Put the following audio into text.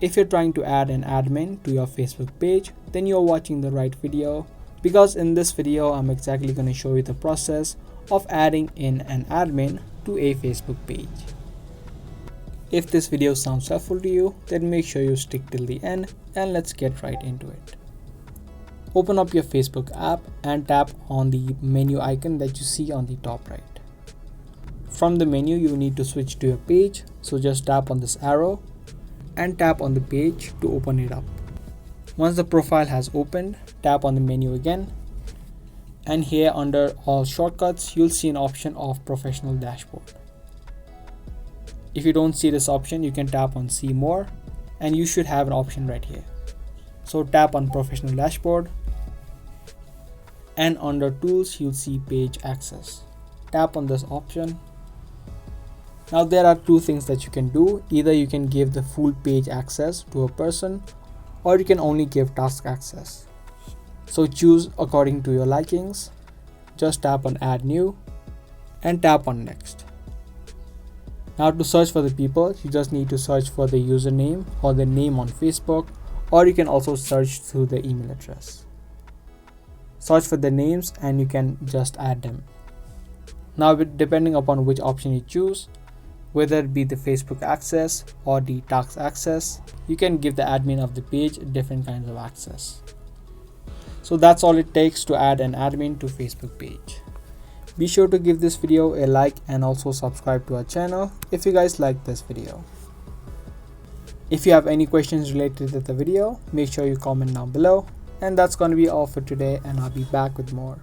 If you're trying to add an admin to your Facebook page, then you're watching the right video, because in this video I'm exactly going to show you the process of adding in an admin to a Facebook page. If this video sounds helpful to you, then make sure you stick till the end and let's get right into it. Open up your Facebook app and tap on the menu icon that you see on the top right. From the menu, you need to switch to your page, so just tap on this arrow and tap on the page to open it up. Once the profile has opened, tap on the menu again, and here under all shortcuts, you'll see an option of professional dashboard. If you don't see this option, you can tap on see more and you should have an option right here. So tap on professional dashboard, and under tools you'll see page access. Tap on this option. Now there are two things that you can do. Either you can give the full page access to a person, or you can only give task access. So choose according to your likings. Just tap on add new and tap on next. Now to search for the people, you just need to search for the username or the name on Facebook, or you can also search through the email address. Search for the names and you can just add them. Now depending upon which option you choose, whether it be the Facebook access or the task access, you can give the admin of the page different kinds of access. So that's all it takes to add an admin to Facebook page. Be sure to give this video a like and also subscribe to our channel if you guys like this video. If you have any questions related to the video, make sure you comment down below. And that's going to be all for today, and I'll be back with more.